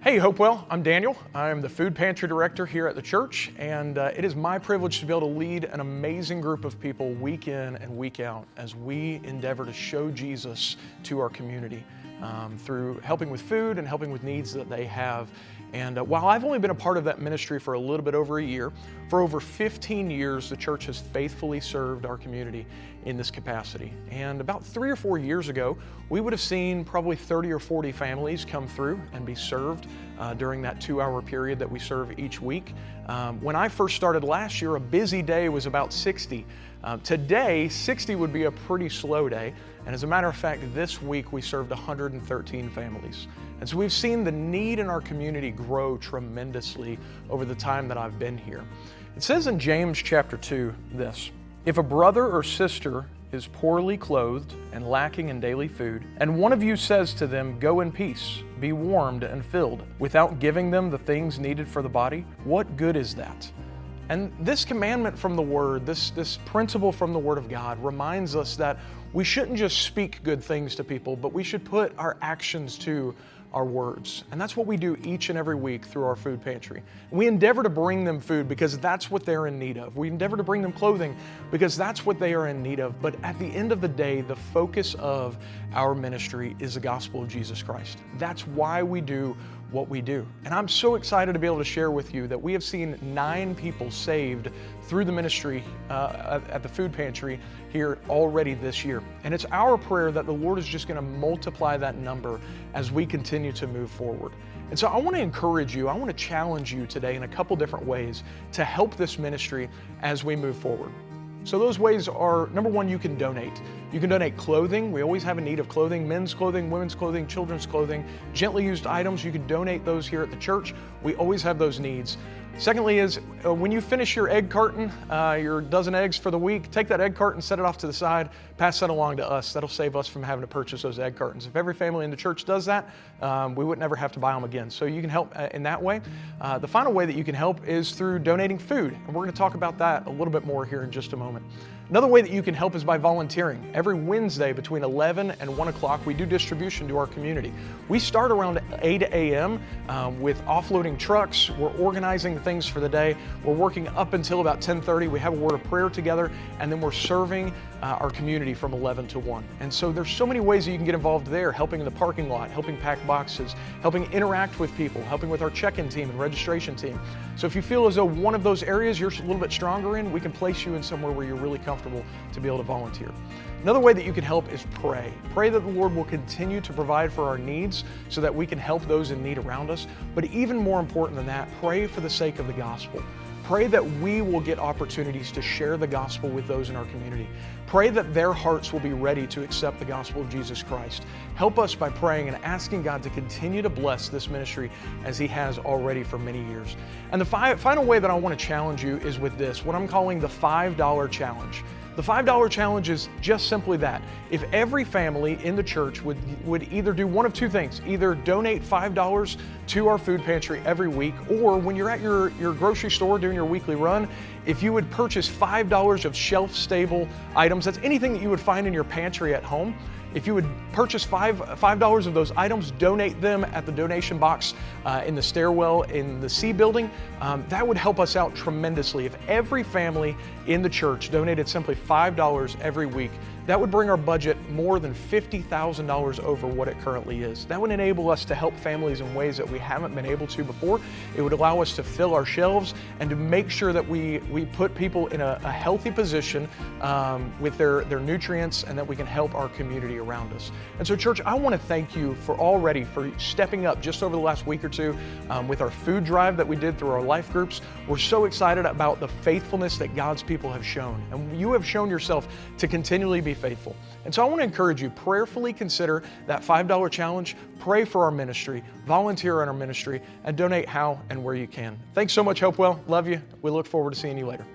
Hey Hopewell, I'm Daniel. I'm the food pantry director here at the church, and it is my privilege to be able to lead an amazing group of people week in and week out as we endeavor to show Jesus to our community through helping with food and helping with needs that they have. And while I've only been a part of that ministry for a little bit over a year, for over 15 years, the church has faithfully served our community in this capacity. And about 3 or 4 years ago, we would have seen probably 30 or 40 families come through and be served during that 2-hour period that we serve each week. When I first started last year, a busy day was about 60. Today, 60 would be a pretty slow day. And as a matter of fact, this week we served 113 families. And so we've seen the need in our community grow tremendously over the time that I've been here. It says in James chapter 2 this: "If a brother or sister is poorly clothed and lacking in daily food, and one of you says to them, 'Go in peace, be warmed and filled,' without giving them the things needed for the body, what good is that?" And this commandment from the Word, this principle from the Word of God reminds us that we shouldn't just speak good things to people, but we should put our actions to our words. And that's what we do each and every week through our food pantry. We endeavor to bring them food because that's what they're in need of. We endeavor to bring them clothing because that's what they are in need of. But at the end of the day, the focus of our ministry is the gospel of Jesus Christ. That's why we do what we do. And I'm so excited to be able to share with you that we have seen 9 people saved through the ministry at the food pantry here already this year. And it's our prayer that the Lord is just going to multiply that number as we continue to move forward. And so I want to encourage you, I want to challenge you today in a couple different ways to help this ministry as we move forward. So those ways are, number one, you can donate. You can donate clothing. We always have a need of clothing, men's clothing, women's clothing, children's clothing, gently used items. You can donate those here at the church. We always have those needs. Secondly is when you finish your egg carton, your dozen eggs for the week, take that egg carton, set it off to the side, pass that along to us. That'll save us from having to purchase those egg cartons. If every family in the church does that, we would never have to buy them again. So you can help in that way. The final way that you can help is through donating food. And we're going to talk about that a little bit more here in just a moment. Another way that you can help is by volunteering. Every Wednesday between 11 and 1 o'clock, we do distribution to our community. We start around 8 a.m. With offloading trucks. We're organizing things for the day. We're working up until about 10:30. We have a word of prayer together, and then we're serving our community from 11 to 1. And so there's so many ways that you can get involved there, helping in the parking lot, helping pack boxes, helping interact with people, helping with our check-in team and registration team. So if you feel as though one of those areas you're a little bit stronger in, we can place you in somewhere where you're really comfortable to be able to volunteer. Another way that you can help is pray. Pray that the Lord will continue to provide for our needs so that we can help those in need around us. But even more important than that, pray for the sake of the gospel. Pray that we will get opportunities to share the gospel with those in our community. Pray that their hearts will be ready to accept the gospel of Jesus Christ. Help us by praying and asking God to continue to bless this ministry as He has already for many years. And the final way that I want to challenge you is with this, what I'm calling the $5 challenge. The $5 challenge is just simply that. If every family in the church would either do one of two things, either donate $5 to our food pantry every week, or when you're at your grocery store doing your weekly run, if you would purchase $5 of shelf-stable items, that's anything that you would find in your pantry at home. If you would purchase $5 of those items, donate them at the donation box in the stairwell in the C building, that would help us out tremendously. If every family in the church donated simply $5 every week, that would bring our budget more than $50,000 over what it currently is. That would enable us to help families in ways that we haven't been able to before. It would allow us to fill our shelves and to make sure that we put people in a healthy position with their nutrients, and that we can help our community around us. And so church, I want to thank you for stepping up just over the last week or two with our food drive that we did through our life groups. We're so excited about the faithfulness that God's people have shown. And you have shown yourself to continually be faithful. And so I want to encourage you, prayerfully consider that $5 challenge, pray for our ministry, volunteer in our ministry, and donate how and where you can. Thanks so much, Hopewell. Love you. We look forward to seeing you later.